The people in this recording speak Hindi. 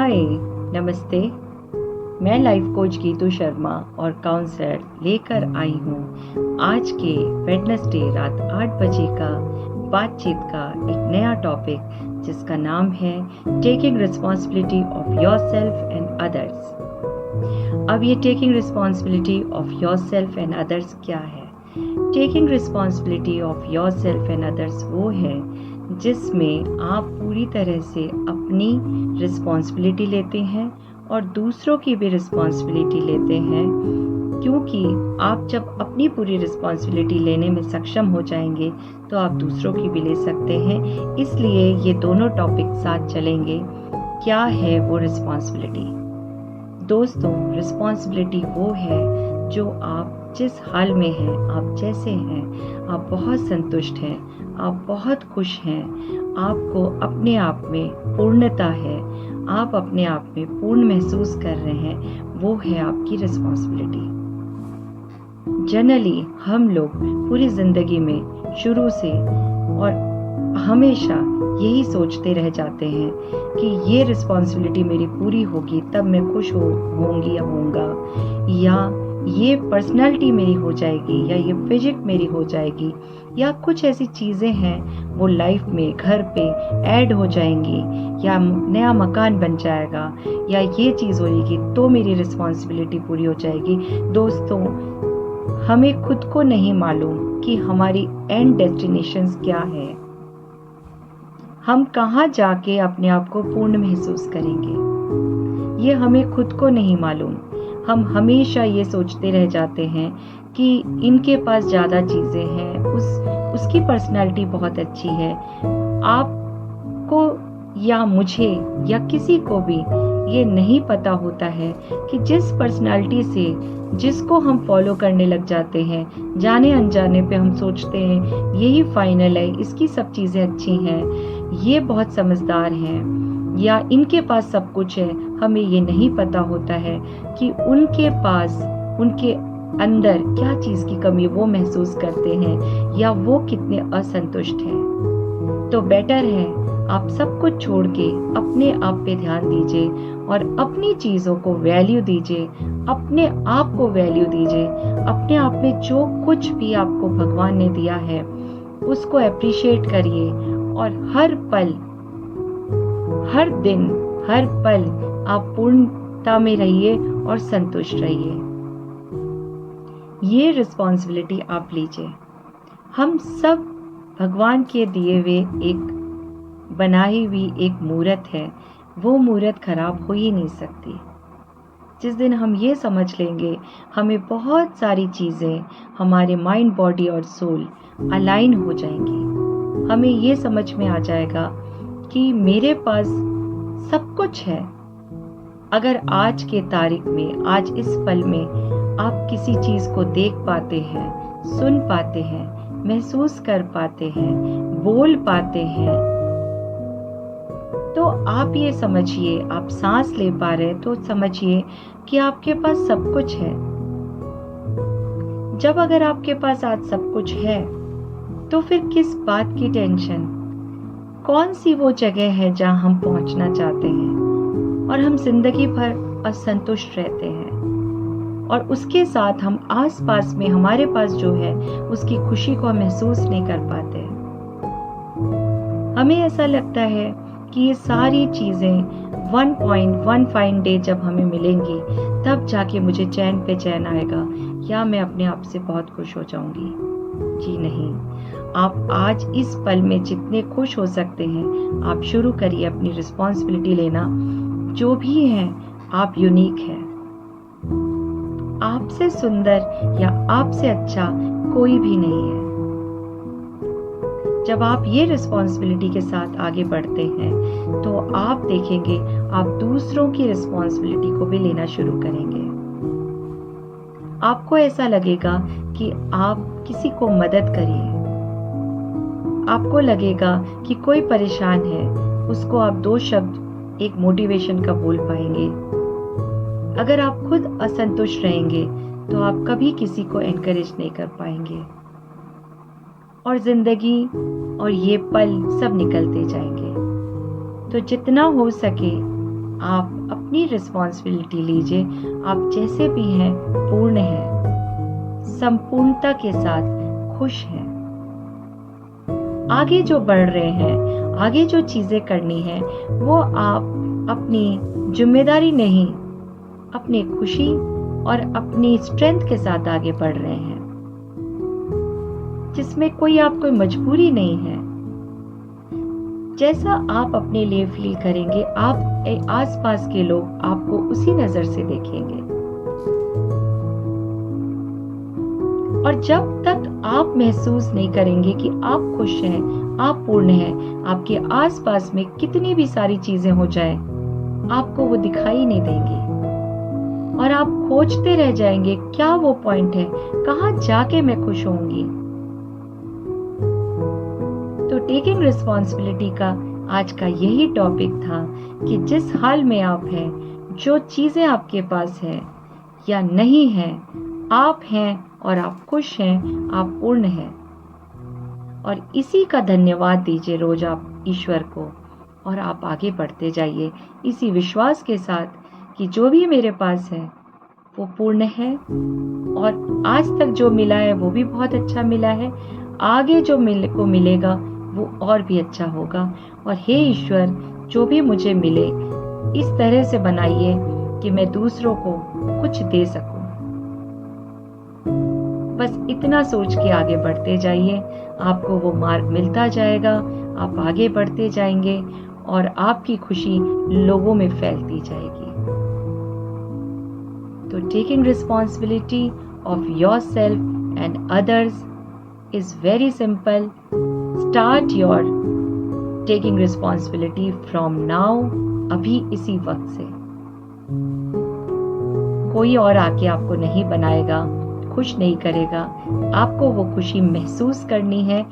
हाय, नमस्ते। मैं लाइफ कोच गीतू शर्मा और काउंसलर लेकर आई हूँ आज के वेडनेसडे रात 8 बजे का बातचीत का एक नया टॉपिक जिसका नाम है taking responsibility of yourself and others. अब ये taking responsibility of yourself and others क्या है? Taking responsibility of yourself and others वो है जिसमें आप पूरी तरह से अपनी रिस्पॉन्सिबिलिटी लेते हैं और दूसरों की भी रिस्पॉन्सिबिलिटी लेते हैं, क्योंकि आप जब अपनी पूरी रिस्पॉन्सिबिलिटी लेने में सक्षम हो जाएंगे तो आप दूसरों की भी ले सकते हैं। इसलिए ये दोनों टॉपिक साथ चलेंगे। क्या है वो रिस्पॉन्सिबिलिटी? दोस्तों, रिस्पॉन्सिबिलिटी वो है जो आप जिस हाल में हैं, आप जैसे हैं, आप बहुत संतुष्ट हैं, आप बहुत खुश हैं, आपको अपने आप में पूर्णता है, आप अपने आप में पूर्ण महसूस कर रहे हैं, वो है आपकी रिस्पॉन्सिबिलिटी। जनरली हम लोग पूरी ज़िंदगी में शुरू से और हमेशा यही सोचते रह जाते हैं कि ये रिस्पॉन्सिबिलिटी मेरी पूरी होगी तब मैं खुश होंगी या होऊंगा, या ये पर्सनालिटी मेरी हो जाएगी, या ये फिजिक मेरी हो जाएगी, या कुछ ऐसी चीज़ें हैं वो लाइफ में घर पे ऐड हो जाएंगी, या नया मकान बन जाएगा, या ये चीज़ हो जाएगी तो मेरी रिस्पॉन्सिबिलिटी पूरी हो जाएगी। दोस्तों, हमें खुद को नहीं मालूम कि हमारी एंड डेस्टिनेशंस क्या है, हम कहाँ जाके अपने आप को पूर्ण महसूस करेंगे, ये हमें खुद को नहीं मालूम। हम हमेशा ये सोचते रह जाते हैं कि इनके पास ज़्यादा चीज़ें हैं, उसकी पर्सनालिटी बहुत अच्छी है। आपको या मुझे या किसी को भी ये नहीं पता होता है कि जिस पर्सनालिटी से जिसको हम फॉलो करने लग जाते हैं, जाने अनजाने पे हम सोचते हैं यही फाइनल है, इसकी सब चीज़ें अच्छी हैं, ये बहुत समझदार हैं, या इनके पास सब कुछ है। हमें ये नहीं पता होता है कि उनके पास, उनके अंदर क्या चीज़ की कमी वो महसूस करते हैं, या वो कितने असंतुष्ट हैं। तो बेटर है आप सब कुछ छोड़ के अपने आप पे ध्यान दीजिए और अपनी चीज़ों को वैल्यू दीजिए, अपने आप को वैल्यू दीजिए, अपने आप में जो कुछ भी आपको भगवान ने दिया है उसको एप्रिशिएट करिए, और हर पल, हर दिन, हर पल आप पूर्णता में रहिए और संतुष्ट रहिए। ये रिस्पॉन्सिबिलिटी आप लीजिए। हम सब भगवान के दिए हुए एक बनाई हुई एक मूर्त है, वो मूर्त खराब हो ही नहीं सकती। जिस दिन हम ये समझ लेंगे, हमें बहुत सारी चीज़ें, हमारे माइंड, बॉडी और सोल अलाइन हो जाएंगी। हमें ये समझ में आ जाएगा कि मेरे पास सब कुछ है। अगर आज के तारीख में, आज इस पल में आप किसी चीज़ को देख पाते हैं, सुन पाते हैं, महसूस कर पाते हैं, बोल पाते हैं, तो आप ये समझिए, आप सांस ले पा रहे हैं तो समझिए कि आपके पास सब कुछ है। जब अगर आपके पास आज सब कुछ है तो फिर किस बात की टेंशन? कौन सी वो जगह है जहां हम पहुंचना चाहते हैं और हम जिंदगी भर असंतुष्ट रहते हैं, और उसके साथ हम आसपास में हमारे पास जो है उसकी खुशी को महसूस नहीं कर पाते। हमें ऐसा लगता है कि ये सारी चीज़ें 1 फाइन डे जब हमें मिलेंगी तब जाके मुझे चैन पे चैन आएगा, या मैं अपने आप से बहुत खुश हो जाऊंगी। जी नहीं, आप आज इस पल में जितने खुश हो सकते हैं आप शुरू करिए अपनी रिस्पॉन्सिबिलिटी लेना। जो भी है आप यूनिक हैं, आपसे सुंदर या आपसे अच्छा कोई भी नहीं है। जब आप ये रिस्पॉन्सिबिलिटी के साथ आगे बढ़ते हैं तो आप देखेंगे आप दूसरों की रिस्पॉन्सिबिलिटी को भी लेना शुरू करेंगे। आपको ऐसा लगेगा कि आप किसी को मदद करिए, आपको लगेगा कि कोई परेशान है, उसको आप 2 शब्द एक मोटिवेशन का बोल पाएंगे। अगर आप खुद असंतुष्ट रहेंगे तो आप कभी किसी को एनकरेज नहीं कर पाएंगे, और जिंदगी और ये पल सब निकलते जाएंगे। तो जितना हो सके आप अपनी रिस्पॉन्सिबिलिटी लीजिए। आप जैसे भी हैं पूर्ण हैं, संपूर्णता के साथ खुश हैं। आगे जो बढ़ रहे हैं, आगे जो चीजें करनी है, वो आप अपनी जिम्मेदारी नहीं, अपनी खुशी और अपनी स्ट्रेंथ के साथ आगे बढ़ रहे हैं, जिसमें कोई आपको मजबूरी नहीं है। जैसा आप अपने लिए फील करेंगे, आप आसपास के लोग आपको उसी नजर से देखेंगे। और जब तक आप महसूस नहीं करेंगे कि आप खुश हैं, आप पूर्ण हैं, आपके आसपास में कितनी भी सारी चीजें हो जाए, आपको वो दिखाई नहीं देंगी और आप खोजते रह जाएंगे, क्या वो पॉइंट है, कहाँ जाके मैं खुश होंगी। तो टेकिंग रिस्पॉन्सिबिलिटी का आज का यही टॉपिक था कि जिस हाल में आप हैं, जो चीजें आपके पास है या नहीं है, आप हैं और आप खुश हैं, आप पूर्ण हैं। और इसी का धन्यवाद दीजिए रोज आप ईश्वर को, और आप आगे बढ़ते जाइए इसी विश्वास के साथ कि जो भी मेरे पास है वो पूर्ण है, और आज तक जो मिला है वो भी बहुत अच्छा मिला है, आगे जो को मिलेगा वो और भी अच्छा होगा। और हे ईश्वर, जो भी मुझे मिले इस तरह से बनाइए कि मैं दूसरों को कुछ दे सकूं। बस इतना सोच के आगे बढ़ते जाइए, आपको वो मार्ग मिलता जाएगा, आप आगे बढ़ते जाएंगे और आपकी खुशी लोगों में फैलती जाएगी। तो taking responsibility of yourself and others is very simple. Start your taking responsibility from now, अभी इसी वक्त से। कोई और आके आपको नहीं बनाएगा, खुश नहीं करेगा, आपको वो खुशी महसूस करनी है।